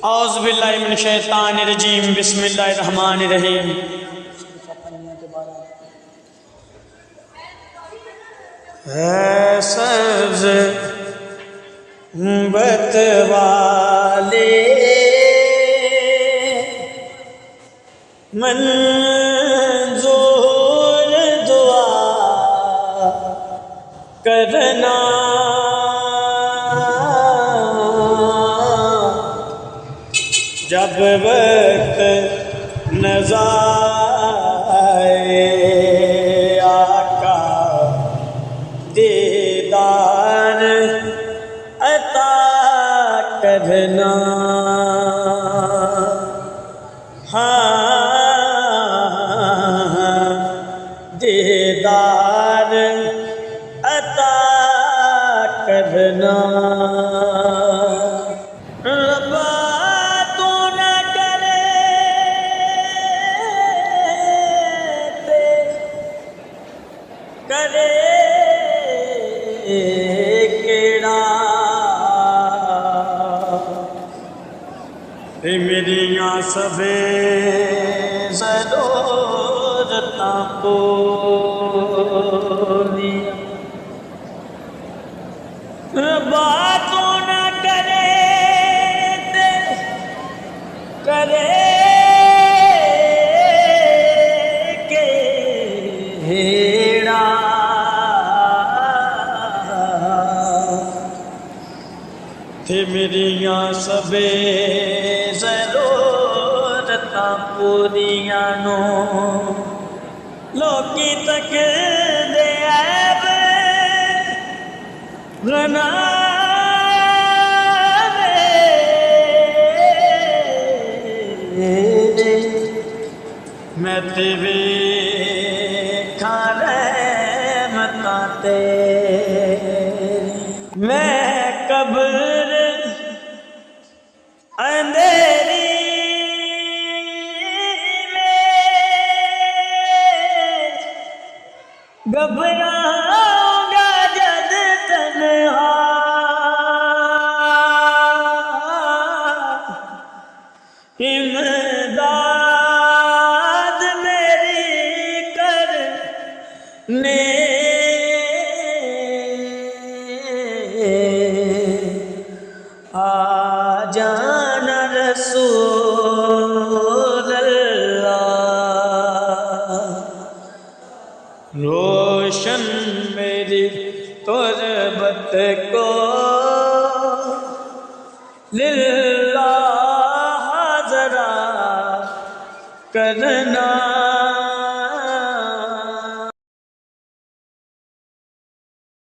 औज़ु बिल्लाहि मिनश शैतानिर रजीम बिस्मिल्लाहिर रहमानिर रहीम। है सब्ज़ बतवाले मंजूर दुआ करना, जब वक्त नज़ारे आका दीदार अता करना। हाँ, दीदार अता करना। करे केड़ा मेरिया सभे ज़रूरतां पूरियां, बातों न करे ते करे केड़ा थे मेरिया सबे ज़रूरतां पूरियां नो लोकी तक दे ऐब रना मैं ते वेखां रहमतां ते मैं कब्र अंधेरी में घबराऊंगा जद तन्हा, इमदाद मेरी करने आ जाना रसूल अल्लाह। रोशन मेरी तुरबत को लिल्लाह ज़रा करना।